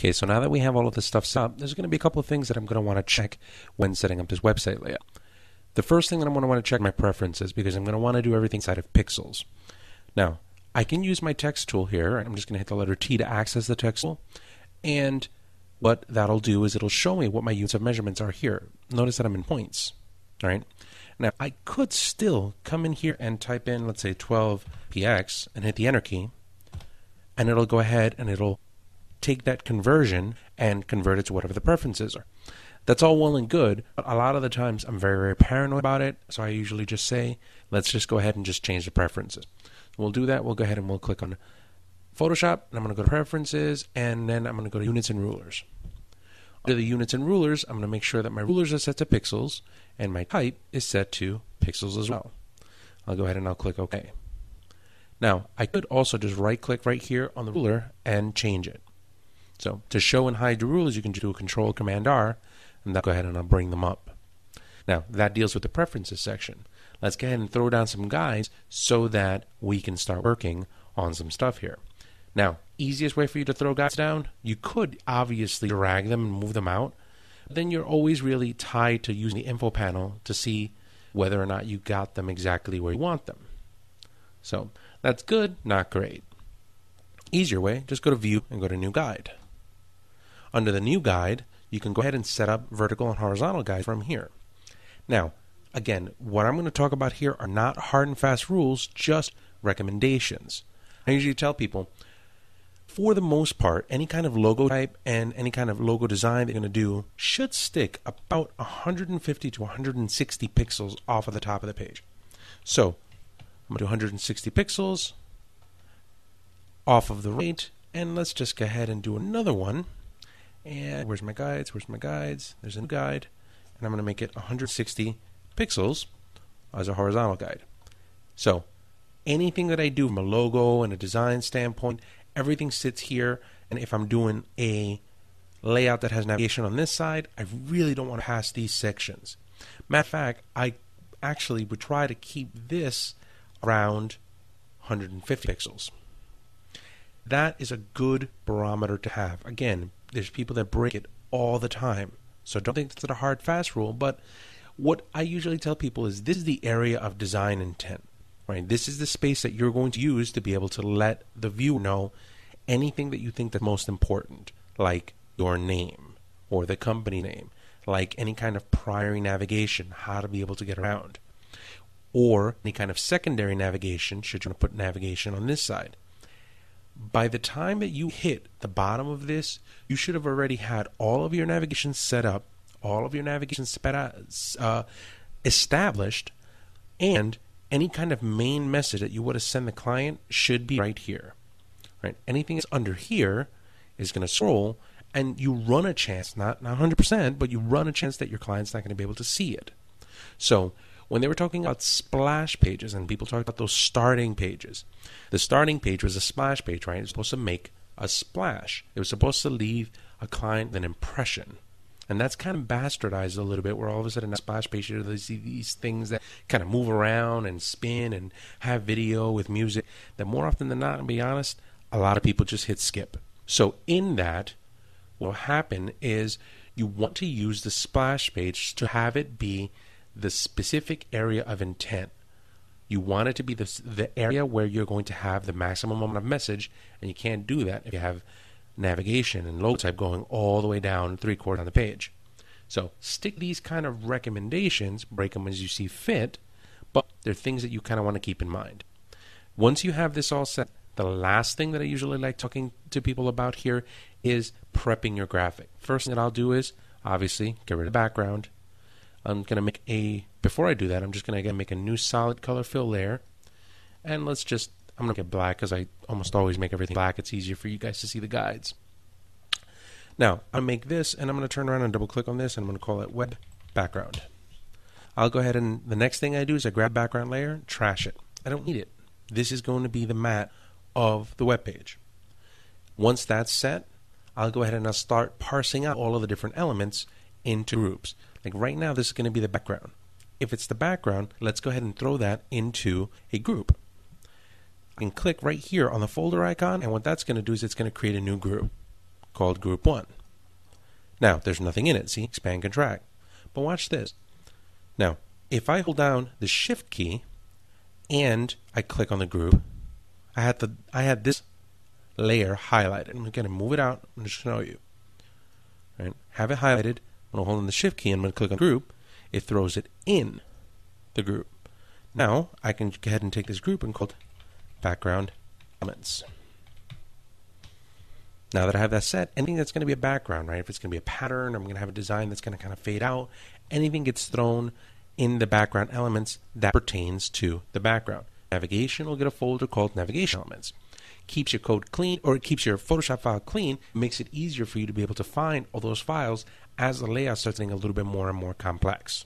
Okay, so now that we have all of this stuff set up, there's going to be a couple of things that I'm going to want to check when setting up this website layout. The first thing that I'm going to want to check my preferences, because I'm going to want to do everything inside of pixels. Now, I can use my text tool here, and I'm just going to hit the letter T to access the text tool. And what that'll do is it'll show me what my units of measurements are here. Notice that I'm in points. All right. Now, I could still come in here and type in, let's say, 12px and hit the Enter key, and it'll go ahead and it'll take that conversion and convert it to whatever the preferences are. That's all well and good, but a lot of the times I'm very, very paranoid about it, so I usually just say, let's just go ahead and just change the preferences. We'll do that. We'll go ahead and we'll click on Photoshop, and I'm going to go to Preferences, and then I'm going to go to Units and Rulers. Under the Units and Rulers, I'm going to make sure that my rulers are set to pixels, and my type is set to pixels as well. I'll go ahead and I'll click OK. Now, I could also just right-click right here on the ruler and change it. So, to show and hide the rulers, you can do a Control Command R, and I'll go ahead and I'll bring them up. Now, that deals with the Preferences section. Let's go ahead and throw down some guides so that we can start working on some stuff here. Now, easiest way for you to throw guides down, you could obviously drag them and move them out. But then you're always really tied to using the info panel to see whether or not you got them exactly where you want them. So, that's good, not great. Easier way, just go to View and go to New Guide. Under the New Guide, you can go ahead and set up vertical and horizontal guides from here. Now, again, what I'm going to talk about here are not hard and fast rules, just recommendations. I usually tell people, for the most part, any kind of logo type and any kind of logo design they're going to do should stick about 150 to 160 pixels off of the top of the page. So, I'm going to do 160 pixels off of the right, and let's just go ahead and do another one. And where's my guides? Where's my guides? There's a new guide, and I'm going to make it 160 pixels as a horizontal guide. So, anything that I do from a logo and a design standpoint, everything sits here, and if I'm doing a layout that has navigation on this side, I really don't want to pass these sections. Matter of fact, I actually would try to keep this around 150 pixels. That is a good barometer to have. Again, there's people that break it all the time, so don't think it's a hard, fast rule, but what I usually tell people is this is the area of design intent. Right? This is the space that you're going to use to be able to let the viewer know anything that you think that's most important, like your name or the company name, like any kind of primary navigation, how to be able to get around, or any kind of secondary navigation, should you want to put navigation on this side. By the time that you hit the bottom of this, you should have already had all of your navigation set up, all of your navigation established, and any kind of main message that you want to send the client should be right here. Right? Anything that's under here is going to scroll, and you run a chance, not 100%, but you run a chance that your client's not going to be able to see it. So when they were talking about splash pages, and people talk about those starting pages, the starting page was a splash page, right? It was supposed to make a splash. It was supposed to leave a client an impression. And that's kind of bastardized a little bit, where all of a sudden a splash page, you see these things that kind of move around and spin and have video with music, that more often than not, to be honest, a lot of people just hit skip. So in that, what will happen is you want to use the splash page to have it be the specific area of intent. You want it to be the area where you're going to have the maximum amount of message, and you can't do that if you have navigation and logo type going all the way down 3/4 on the page. So stick these kind of recommendations, break them as you see fit, but they're things that you kind of want to keep in mind. Once you have this all set, the last thing that I usually like talking to people about here is prepping your graphic. First thing that I'll do is, obviously, get rid of the background. I'm going to make before I do that, I'm just going to make a new solid color fill layer. And I'm going to get black, because I almost always make everything black. It's easier for you guys to see the guides. Now, I'll make this, and I'm going to turn around and double click on this, and I'm going to call it Web Background. I'll go ahead, and the next thing I do is I grab background layer, trash it. I don't need it. This is going to be the mat of the web page. Once that's set, I'll go ahead and I'll start parsing out all of the different elements into groups. Like right now, this is going to be the background. If it's the background, let's go ahead and throw that into a group. I can click right here on the folder icon, and what that's going to do is it's going to create a new group. called Group 1. Now, there's nothing in it. See, expand, contract. But watch this. Now, if I hold down the Shift key and I click on the group, I had this layer highlighted. I'm going to move it out and just show you. Right? Have it highlighted. When I'm holding the Shift key and I'm going to click on group, it throws it in the group. Now, I can go ahead and take this group and call it background elements. Now that I have that set, anything that's going to be a background, right? If it's going to be a pattern, I'm going to have a design that's going to kind of fade out. Anything gets thrown in the background elements that pertains to the background. Navigation will get a folder called navigation elements. Keeps your code clean, or it keeps your Photoshop file clean, makes it easier for you to be able to find all those files as the layout starts getting a little bit more and more complex.